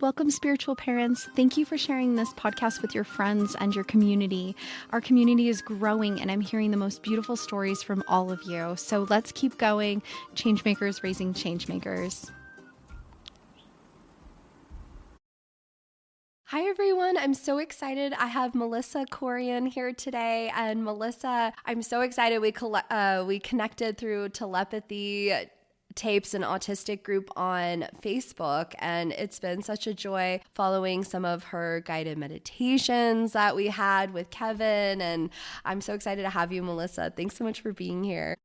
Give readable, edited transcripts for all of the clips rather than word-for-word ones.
Welcome, spiritual parents. Thank you for sharing this podcast with your friends and your community. Our community is growing, and I'm hearing the most beautiful stories from all of you. So let's keep going. Changemakers raising changemakers. Hi, everyone. I'm so excited. I have Melissa Corrion here today. And Melissa, I'm so excited we connected through telepathy tapes an autistic group on Facebook, and it's been such a joy following some of her guided meditations that we had with Kevin, and I'm so excited to have you, Melissa. Thanks so much for being here.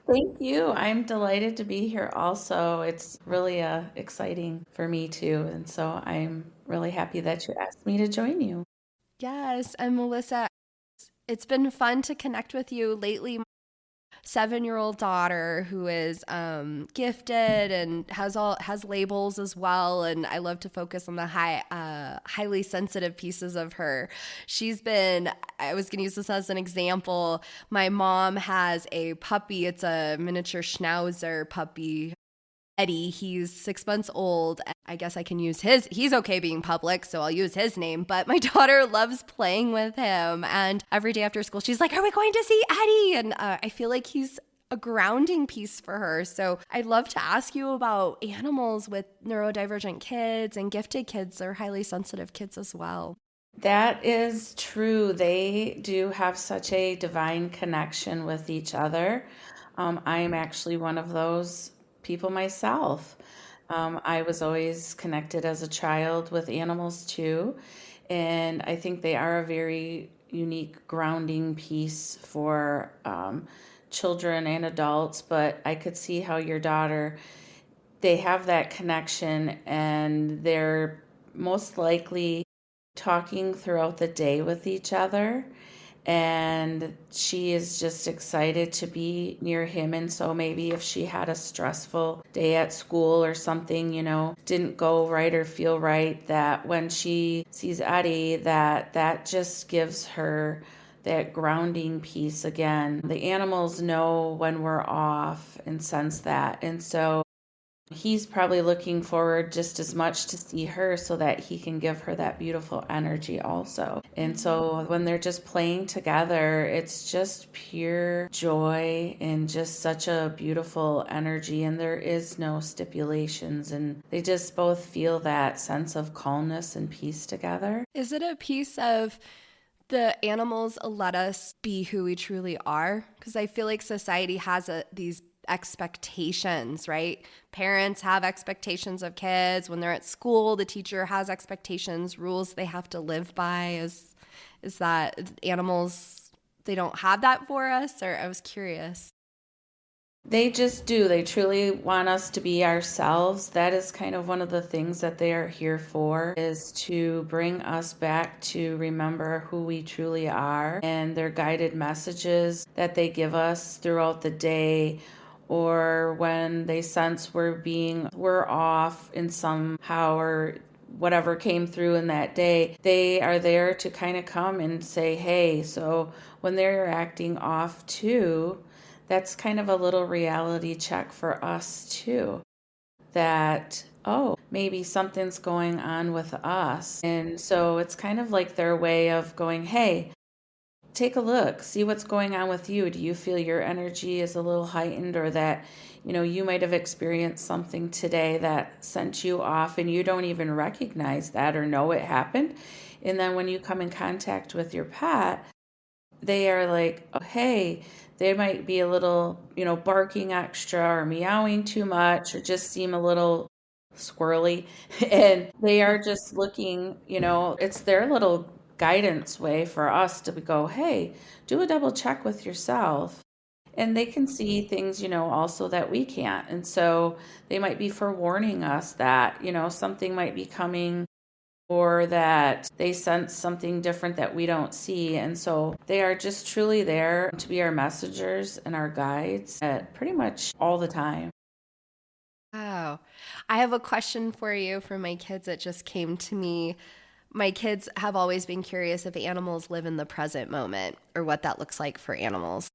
Thank you. I'm delighted to be here also. It's really exciting for me too. And so I'm really happy that you asked me to join you. Yes, and Melissa, it's been fun to connect with you lately. 7-year-old daughter who is gifted and has labels as well, and I love to focus on the highly sensitive pieces of her. I was going to use this as an example. My mom has a puppy. It's a miniature schnauzer puppy, Eddie. He's 6 months old. I guess I can use he's okay being public, so I'll use his name. But my daughter loves playing with him. And every day after school, she's like, "Are we going to see Eddie?" And I feel like he's a grounding piece for her. So I'd love to ask you about animals with neurodivergent kids and gifted kids or highly sensitive kids as well. That is true. They do have such a divine connection with each other. I am actually one of those people myself. I was always connected as a child with animals too, and I think they are a very unique grounding piece for children and adults. But I could see how your daughter, they have that connection, and they're most likely talking throughout the day with each other, and she is just excited to be near him. And so maybe if she had a stressful day at school or something, didn't go right or feel right, that when she sees Eddie, that just gives her that grounding piece again. The animals know when we're off and sense that. And so he's probably looking forward just as much to see her so that he can give her that beautiful energy also. And so when they're just playing together, it's just pure joy and just such a beautiful energy. And there is no stipulations. And they just both feel that sense of calmness and peace together. Is it a piece of the animals let us be who we truly are? Because I feel like society has these expectations, right? Parents have expectations of kids. When they're at school, the teacher has expectations, rules they have to live by. Is that animals, they don't have that for us? Or I was curious. They just do. They truly want us to be ourselves. That is kind of one of the things that they are here for, is to bring us back to remember who we truly are, and their guided messages that they give us throughout the day, or when they sense we're off in somehow, or whatever came through in that day, they are there to kind of come and say, hey, so when they're acting off too, that's kind of a little reality check for us too. That, oh, maybe something's going on with us. And so it's kind of like their way of going, hey, take a look, see what's going on with you. Do you feel your energy is a little heightened, or that, you might have experienced something today that sent you off and you don't even recognize that or know it happened? And then when you come in contact with your pet, they are like, oh, hey, they might be a little, barking extra or meowing too much or just seem a little squirrely. And they are just looking, it's their little guidance way for us to go, hey, do a double check with yourself. And they can see things, also that we can't. And so they might be forewarning us that, something might be coming, or that they sense something different that we don't see. And so they are just truly there to be our messengers and our guides at pretty much all the time. Oh, I have a question for you for my kids. It just came to me. My kids have always been curious if animals live in the present moment or what that looks like for animals.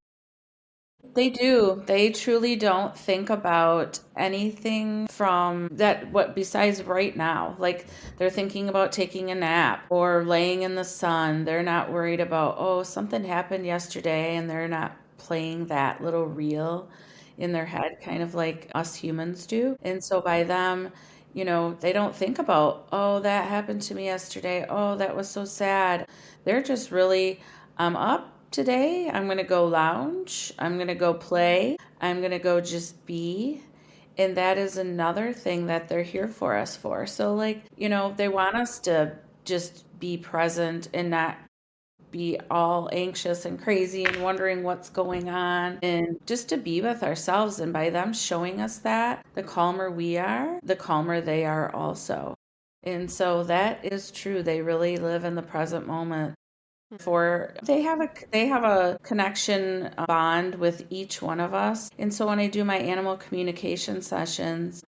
They do. They truly don't think about anything from that, what besides right now. Like they're thinking about taking a nap or laying in the sun. They're not worried about, oh, something happened yesterday, and they're not playing that little reel in their head, kind of like us humans do. And so by them, they don't think about, oh, that happened to me yesterday. Oh, that was so sad. They're just really, I'm up today. I'm going to go lounge. I'm going to go play. I'm going to go just be. And that is another thing that they're here for us for. So, like, they want us to just be present and not be all anxious and crazy and wondering what's going on, and just to be with ourselves. And by them showing us that, the calmer we are, the calmer they are also. And so that is true. They really live in the present moment. For they have a connection, a bond with each one of us. And so when I do my animal communication sessions,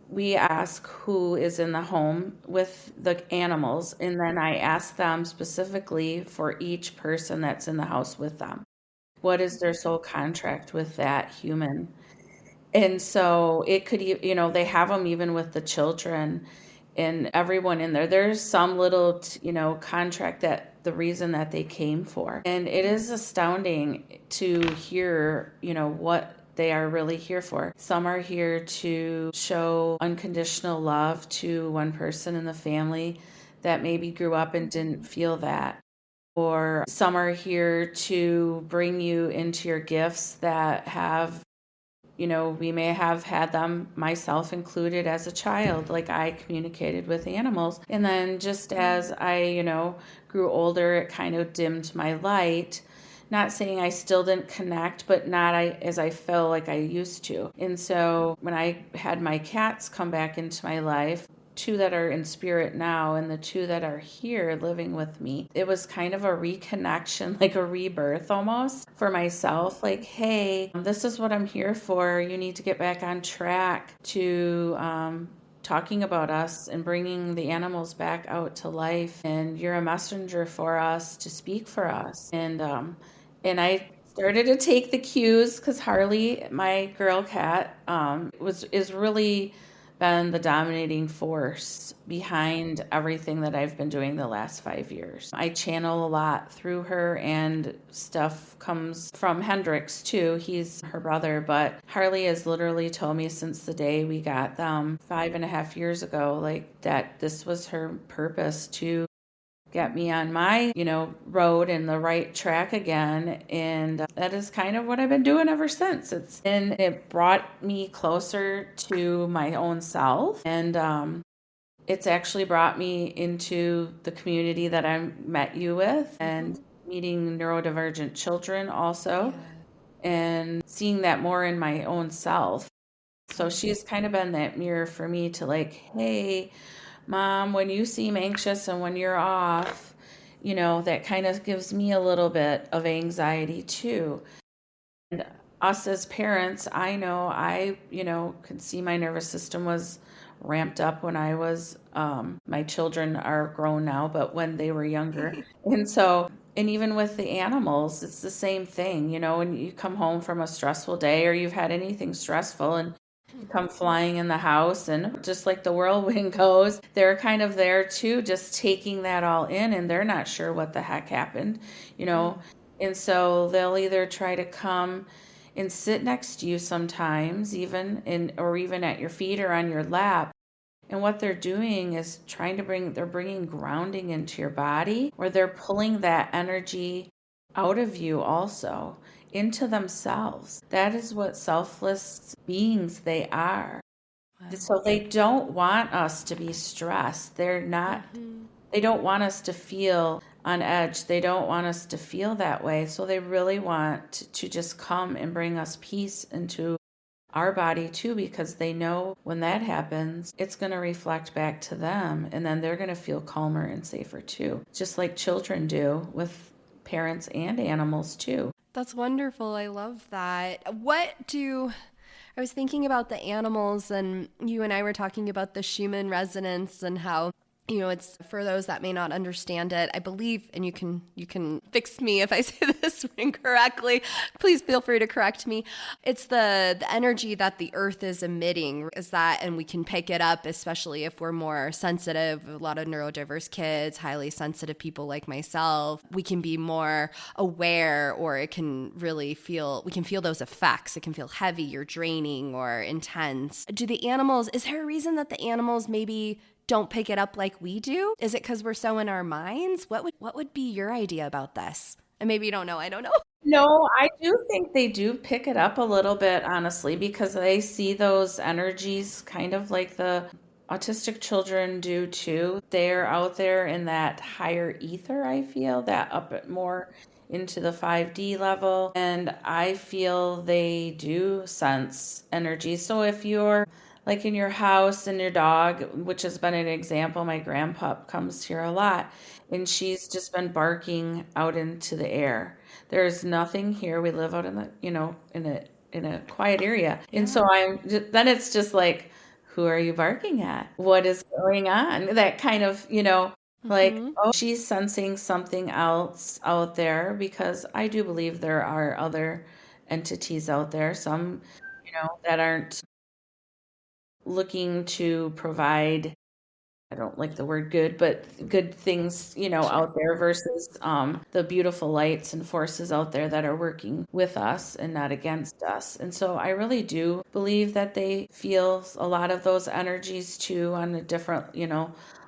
we ask who is in the home with the animals, and then I ask them specifically for each person that's in the house with them, what is their soul contract with that human. And so it could, they have them even with the children and everyone in there. There's some little, contract that the reason that they came for. And it is astounding to hear, what they are really here for. Some are here to show unconditional love to one person in the family that maybe grew up and didn't feel that. Or some are here to bring you into your gifts that have, we may have had them, myself included, as a child. Like I communicated with animals. And then just as I, grew older, it kind of dimmed my light. Not saying I still didn't connect, but not as I felt like I used to. And so when I had my cats come back into my life, two that are in spirit now and the two that are here living with me, it was kind of a reconnection, like a rebirth almost for myself. Like, hey, this is what I'm here for. You need to get back on track to talking about us and bringing the animals back out to life, and you're a messenger for us to speak for us. And I started to take the cues, because Harley, my girl cat, is really been the dominating force behind everything that I've been doing the last 5 years. I channel a lot through her, and stuff comes from Hendrix too. He's her brother, but Harley has literally told me since the day we got them 5.5 years ago, like that this was her purpose to get me on my, road and the right track again. And that is kind of what I've been doing ever since. It brought me closer to my own self. And it's actually brought me into the community that I met you with, and meeting neurodivergent children also, and seeing that more in my own self. So she's kind of been that mirror for me to, like, hey, Mom, when you seem anxious and when you're off, that kind of gives me a little bit of anxiety too. And us as parents, I know could see my nervous system was ramped up when I was, my children are grown now, but when they were younger. And so, and even with the animals, it's the same thing, when you come home from a stressful day, or you've had anything stressful, and you come flying in the house, and just like the whirlwind goes, they're kind of there too, just taking that all in, and they're not sure what the heck happened, you know. And so they'll either try to come and sit next to you sometimes, even or even at your feet or on your lap. And what they're doing is they're bringing grounding into your body, or they're pulling that energy out of you also into themselves. That is what selfless beings they are. So they don't want us to be stressed. They don't want us to feel on edge. They don't want us to feel that way. So they really want to just come and bring us peace into our body too, because they know when that happens, it's going to reflect back to them, and then they're going to feel calmer and safer too, just like children do with parents and animals too. That's wonderful. I love that. I was thinking about the animals, and you and I were talking about the Schumann resonance and how It's for those that may not understand it. I believe, and you can fix me if I say this incorrectly. Please feel free to correct me. It's the energy that the earth is emitting is that, and we can pick it up, especially if we're more sensitive. A lot of neurodiverse kids, highly sensitive people like myself, we can be more aware, or it can really we can feel those effects. It can feel heavy or draining or intense. Is there a reason that the animals maybe don't pick it up like we do? Is it because we're so in our minds? What would be your idea about this? And maybe you don't know. I don't know. No, I do think they do pick it up a little bit, honestly, because they see those energies kind of like the autistic children do too. They're out there in that higher ether, I feel, that up it more into the 5D level. And I feel they do sense energy. So if you're like in your house and your dog, which has been an example, my grandpup comes here a lot, and she's just been barking out into the air. There's nothing here. We live out in the, in a quiet area. And Yeah. so then it's just like, who are you barking at? What is going on? That kind of, like, Mm-hmm. oh, she's sensing something else out there, because I do believe there are other entities out there, some, that aren't looking to provide, I don't like the word good, but good things, Sure. out there versus the beautiful lights and forces out there that are working with us and not against us. And so I really do believe that they feel a lot of those energies too on a different,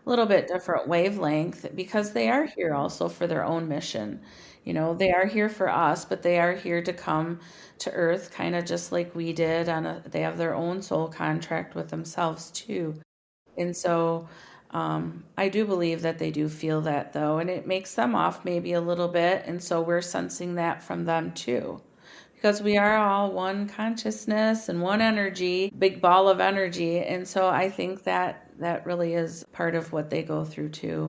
little bit different wavelength, because they are here also for their own mission. They are here for us, but they are here to come to Earth kind of just like we did they have their own soul contract with themselves too. And so I do believe that they do feel that though, and it makes them off maybe a little bit. And so we're sensing that from them too, because we are all one consciousness and one energy, big ball of energy. And so I think that that really is part of what they go through too.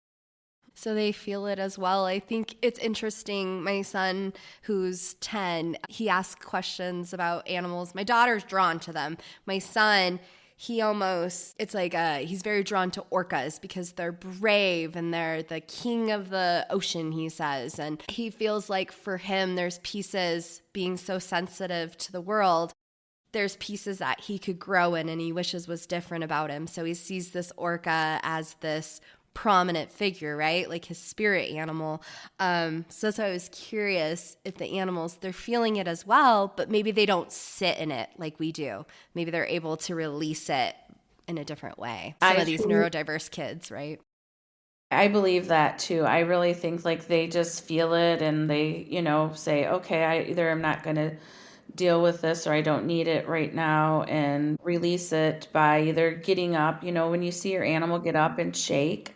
So they feel it as well. I think it's interesting. My son, who's 10, he asks questions about animals. My daughter's drawn to them. My son, it's like he's very drawn to orcas because they're brave and they're the king of the ocean, he says. And he feels like for him, there's pieces, being so sensitive to the world, there's pieces that he could grow in and he wishes was different about him. So he sees this orca as this prominent figure, right? Like his spirit animal. So I was curious if the animals, they're feeling it as well, but maybe they don't sit in it like we do. Maybe they're able to release it in a different way. Some I of these truly, neurodiverse kids, right? I believe that too. I really think like they just feel it and they, say, okay, I either am not going to deal with this or I don't need it right now, and release it by either getting up. When you see your animal get up and shake,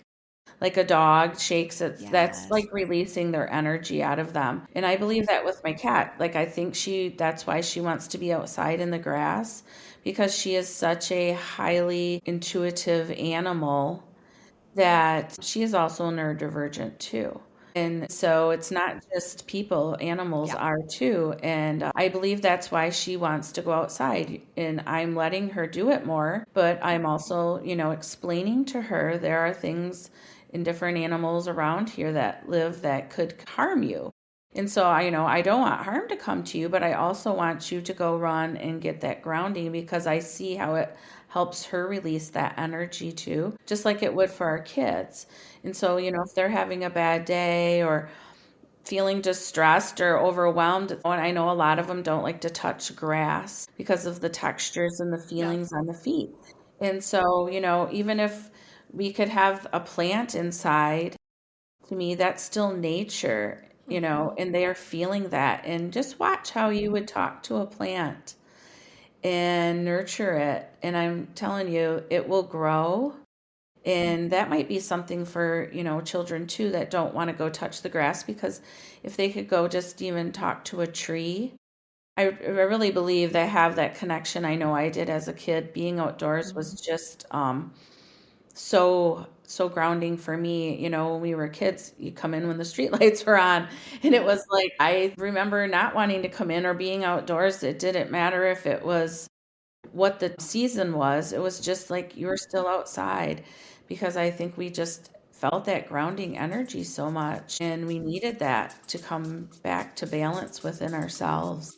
like a dog shakes it, that's Yes. like releasing their energy out of them. And I believe that with my cat. Like I think that's why she wants to be outside in the grass, because she is such a highly intuitive animal, that she is also neurodivergent too. And so it's not just people, animals Yeah. are too. And I believe that's why she wants to go outside. And I'm letting her do it more, but I'm also, explaining to her there are things in different animals around here that live that could harm you. And so I don't want harm to come to you, but I also want you to go run and get that grounding, because I see how it helps her release that energy too, just like it would for our kids. And so, if they're having a bad day or feeling distressed or overwhelmed, and I know a lot of them don't like to touch grass because of the textures and the Yep. feelings on the feet. And so, even if we could have a plant inside, to me, that's still nature, Mm-hmm. and they are feeling that. And just watch how you would talk to a plant and nurture it. And I'm telling you, it will grow. And that might be something for, children too that don't want to go touch the grass, because if they could go just even talk to a tree, I really believe they have that connection. I know I did as a kid. Being outdoors was just so grounding for me. When we were kids, you come in when the street lights were on, and it Yep. was like I remember not wanting to come in or being outdoors. It didn't matter if it was what the season was. It was just like you were still outside, because I think we just felt that grounding energy so much, and we needed that to come back to balance within ourselves.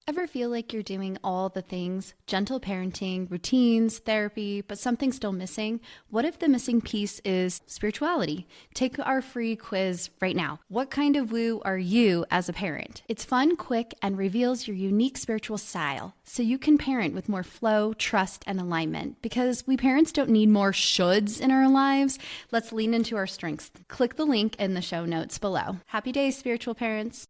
Ever feel like you're doing all the things, gentle parenting, routines, therapy, but something's still missing? What if the missing piece is spirituality? Take our free quiz right now. What kind of woo are you as a parent? It's fun, quick, and reveals your unique spiritual style, so you can parent with more flow, trust, and alignment. Because we parents don't need more shoulds in our lives. Let's lean into our strengths. Click the link in the show notes below. Happy days, spiritual parents.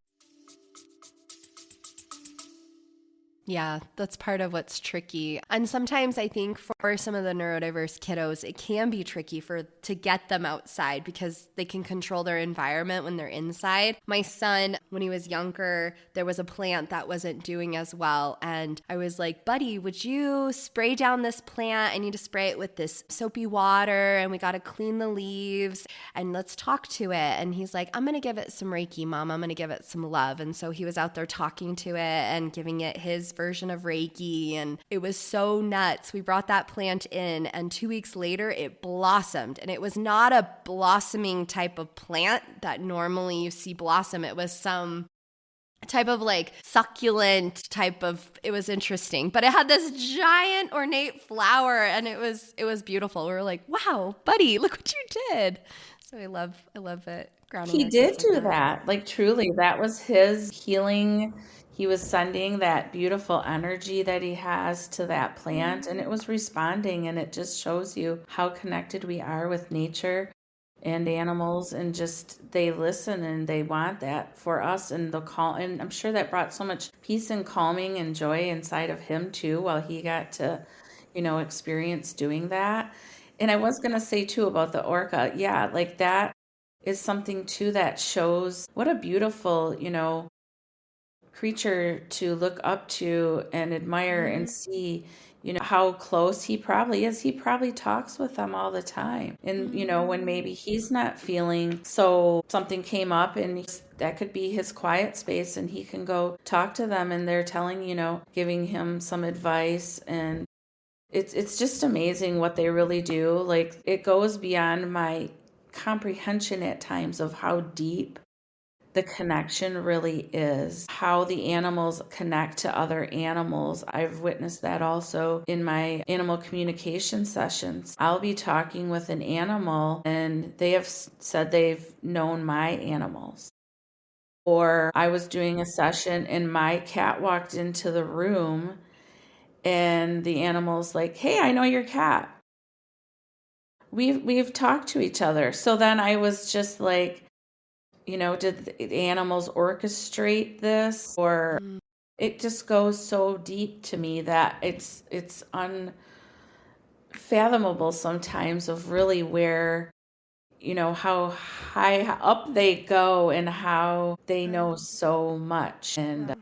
Yeah, that's part of what's tricky. And sometimes I think for some of the neurodiverse kiddos, it can be tricky to get them outside because they can control their environment when they're inside. My son, when he was younger, there was a plant that wasn't doing as well. And I was like, buddy, would you spray down this plant? I need to spray it with this soapy water and we got to clean the leaves and let's talk to it. And he's like, I'm going to give it some Reiki, Mom. I'm going to give it some love. And so he was out there talking to it and giving it his version of Reiki, and it was so nuts. We brought that plant in, and 2 weeks later it blossomed, and it was not a blossoming type of plant that normally you see blossom. It was some type of like succulent type of, it was interesting, but it had this giant ornate flower, and it was beautiful. We were like, wow, buddy, look what you did. So I love it. Grounding He our did kids like do that. Like truly, that was his healing. He was sending that beautiful energy that he has to that plant, and it was responding. And it just shows you how connected we are with nature and animals, and just they listen and they want that for us. And the call, and I'm sure that brought so much peace and calming and joy inside of him too, while he got to, experience doing that. And I was gonna say too about the orca, yeah, like that is something too that shows what a beautiful, creature to look up to and admire and see, how close he probably is. He probably talks with them all the time. And, when maybe he's not feeling so, something came up and that could be his quiet space and he can go talk to them and they're telling, giving him some advice. And it's just amazing what they really do. Like it goes beyond my comprehension at times of how deep the connection really is, how the animals connect to other animals. I've witnessed that also in my animal communication sessions. I'll be talking with an animal and they have said they've known my animals. Or I was doing a session and my cat walked into the room and the animal's like, "Hey, I know your cat. We've talked to each other." So then I was just like, did the animals orchestrate this? Or it just goes so deep to me that it's unfathomable sometimes of really where, how high up they go and how they know so much. And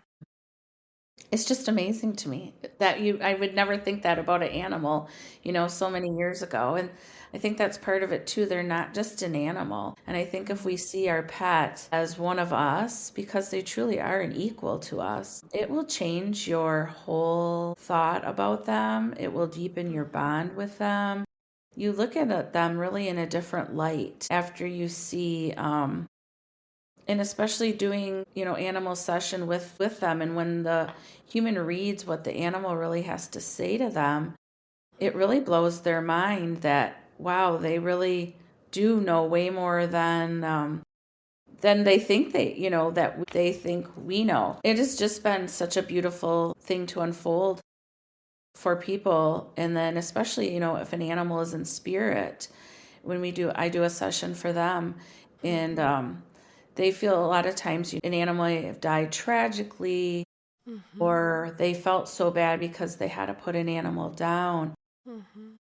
it's just amazing to me that I would never think that about an animal, so many years ago. And I think that's part of it too. They're not just an animal. And I think if we see our pet as one of us, because they truly are an equal to us, it will change your whole thought about them. It will deepen your bond with them. You look at them really in a different light after you see, and especially doing, animal session with them. And when the human reads what the animal really has to say to them, it really blows their mind that, wow, they really do know way more than they think that they think we know. It has just been such a beautiful thing to unfold for people. And then especially, if an animal is in spirit, when I do a session for them, and they feel a lot of times an animal may have died tragically, or they felt so bad because they had to put an animal down.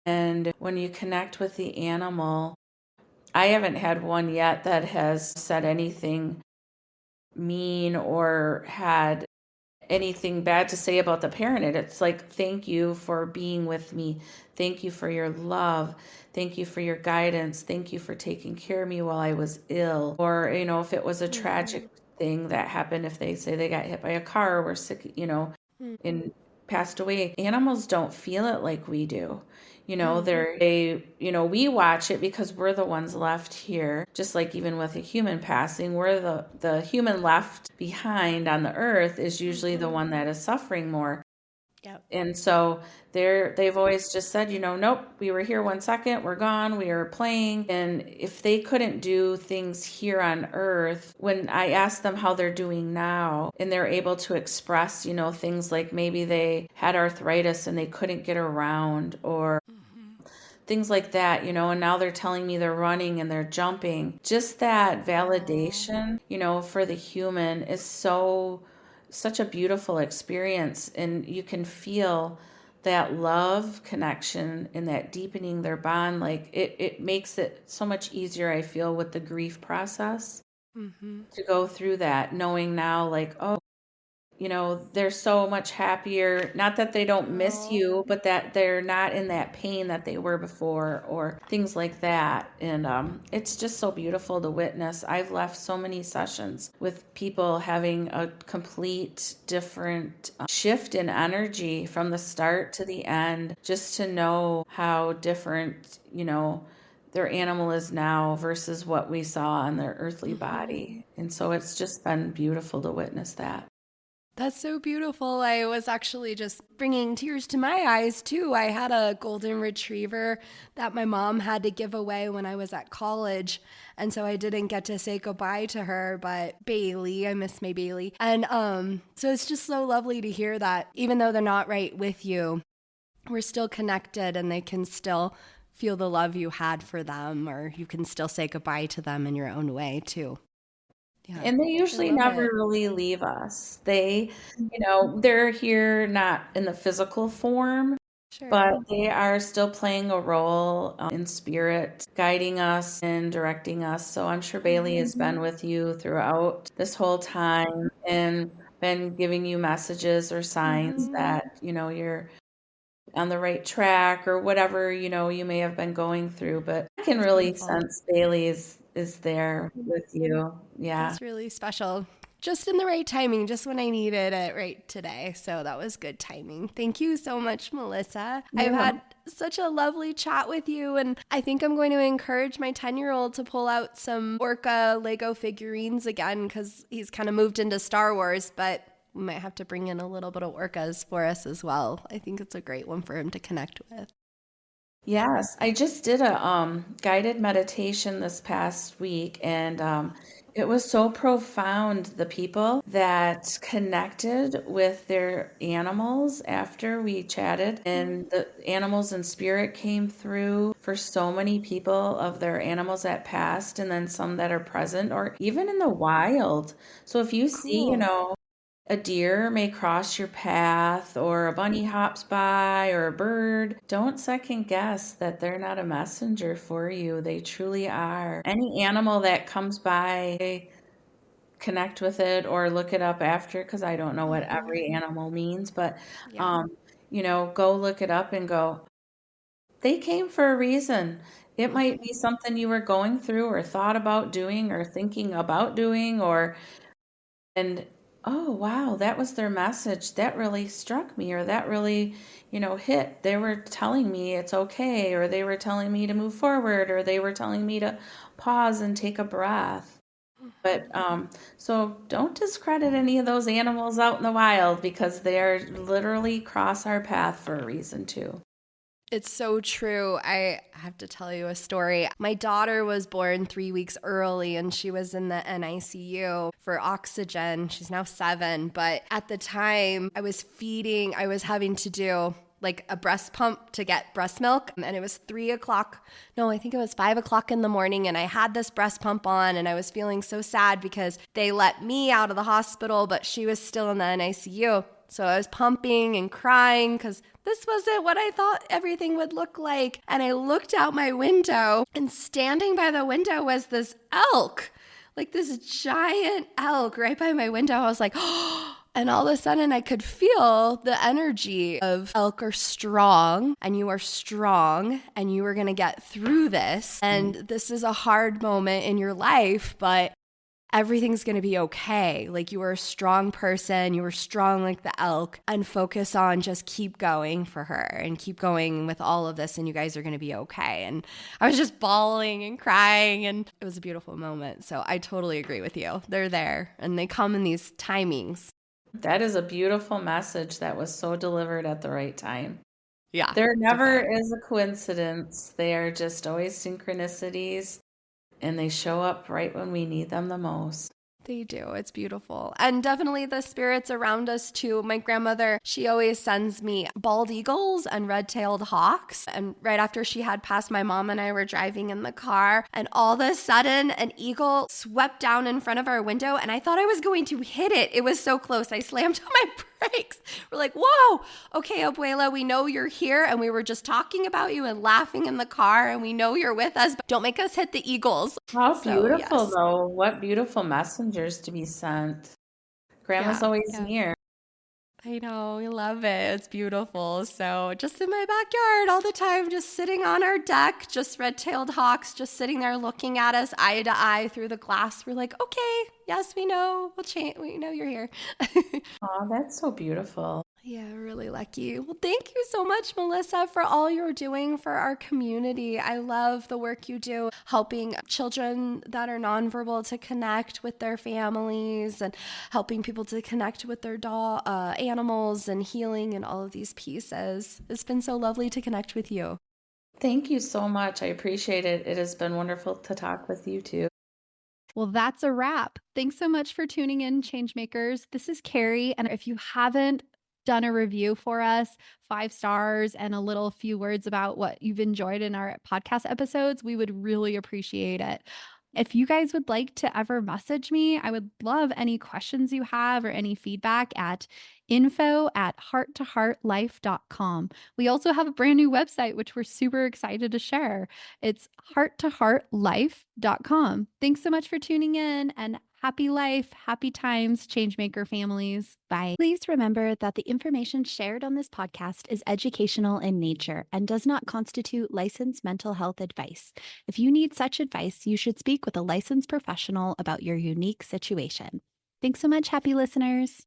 And when you connect with the animal, I haven't had one yet that has said anything mean or had anything bad to say about the parent. It's like, thank you for being with me. Thank you for your love. Thank you for your guidance. Thank you for taking care of me while I was ill. Or, if it was a tragic thing that happened, if they say they got hit by a car or were sick, in passed away, animals don't feel it like we do. We watch it because we're the ones left here. Just like even with a human passing, we're the human left behind on the earth is usually the one that is suffering more. Yep. And so they've always just said, nope, we were here 1 second, we're gone, we were playing. And if they couldn't do things here on earth, when I ask them how they're doing now, and they're able to express, things like maybe they had arthritis and they couldn't get around, or things like that, and now they're telling me they're running and they're jumping. Just that validation, for the human is such a beautiful experience. And you can feel that love connection and that deepening their bond. Like it makes it so much easier, I feel, with the grief process to go through that, knowing now, like, oh, they're so much happier. Not that they don't miss you, but that they're not in that pain that they were before, or things like that. And it's just so beautiful to witness. I've left so many sessions with people having a complete different shift in energy from the start to the end, just to know how different, their animal is now versus what we saw on their earthly body. And so it's just been beautiful to witness that. That's so beautiful. I was actually just bringing tears to my eyes, too. I had a golden retriever that my mom had to give away when I was at college. And so I didn't get to say goodbye to her, but Bailey, I miss my Bailey. And so it's just so lovely to hear that even though they're not right with you, we're still connected and they can still feel the love you had for them, or you can still say goodbye to them in your own way, too. Yeah. And they usually never really leave us. They, they're here not in the physical form, but they are still playing a role in spirit, guiding us and directing us. So I'm sure Bailey has been with you throughout this whole time and been giving you messages or signs that, you're on the right track or whatever, you may have been going through. But I can really sense Bailey is there with you. Yeah. That's really special. Just in the right timing, just when I needed it right today. So that was good timing. Thank you so much, Melissa. Yeah. I've had such a lovely chat with you, and I think I'm going to encourage my 10-year-old to pull out some Orca Lego figurines again, because he's kind of moved into Star Wars, but we might have to bring in a little bit of Orcas for us as well. I think it's a great one for him to connect with. Yes, I just did a guided meditation this past week, and it was so profound. The people that connected with their animals after we chatted, and the animals and spirit came through for so many people of their animals that passed, and then some that are present or even in the wild. So if you see, a deer may cross your path, or a bunny hops by, or a bird, don't second guess that they're not a messenger for you. They truly are. Any animal that comes by, connect with it or look it up after, because I don't know what every animal means, but go look it up and go, they came for a reason. It might be something you were going through or thought about doing or thinking about doing, and oh, wow, that was their message. That really struck me, or that really, hit. They were telling me it's okay, or they were telling me to move forward, or they were telling me to pause and take a breath. But so don't discredit any of those animals out in the wild, because they are literally cross our path for a reason too. It's so true. I have to tell you a story. My daughter was born 3 weeks early, and she was in the NICU for oxygen. She's now 7. But at the time I was having to do like a breast pump to get breast milk. And it was 3 o'clock. No, I think it was 5 o'clock in the morning. And I had this breast pump on, and I was feeling so sad because they let me out of the hospital, but she was still in the NICU. So I was pumping and crying because this wasn't what I thought everything would look like. And I looked out my window, and standing by the window was this elk, like this giant elk right by my window. I was like, oh, and all of a sudden I could feel the energy of elk are strong, and you are strong, and you are going to get through this. And this is a hard moment in your life, but everything's going to be okay. Like, you are a strong person, you were strong like the elk, and focus on just keep going for her and keep going with all of this, and you guys are going to be okay. And I was just bawling and crying, and it was a beautiful moment. So I totally agree with you. They're there, and they come in these timings. That is a beautiful message that was so delivered at the right time. Yeah. There never is a coincidence. They are just always synchronicities, and they show up right when we need them the most. They do. It's beautiful. And definitely the spirits around us too. My grandmother, she always sends me bald eagles and red-tailed hawks. And right after she had passed, my mom and I were driving in the car, and all of a sudden an eagle swept down in front of our window, and I thought I was going to hit it. It was so close. I slammed on my brakes. We're like, whoa, okay, Abuela, we know you're here, and we were just talking about you and laughing in the car, and we know you're with us, but don't make us hit the eagles. How beautiful, yes. though. What beautiful messengers to be sent. Grandma's always near. I know, we love it. It's beautiful. So just in my backyard all the time, just sitting on our deck, just red-tailed hawks, just sitting there looking at us eye to eye through the glass. We're like, okay, yes, we know. We'll change. We know you're here. Oh, that's so beautiful. Yeah, really lucky. Well, thank you so much, Melissa, for all you're doing for our community. I love the work you do, helping children that are nonverbal to connect with their families and helping people to connect with their animals and healing and all of these pieces. It's been so lovely to connect with you. Thank you so much. I appreciate it. It has been wonderful to talk with you too. Well, that's a wrap. Thanks so much for tuning in, Changemakers. This is Carrie. And if you haven't done a review for us, 5 stars and a little few words about what you've enjoyed in our podcast episodes, we would really appreciate it. If you guys would like to ever message me, I would love any questions you have or any feedback at info@hearttoheartlife.com. We also have a brand new website, which we're super excited to share. It's hearttoheartlife.com. Thanks so much for tuning in, and happy life, happy times, Changemaker families. Bye. Please remember that the information shared on this podcast is educational in nature and does not constitute licensed mental health advice. If you need such advice, you should speak with a licensed professional about your unique situation. Thanks so much, happy listeners.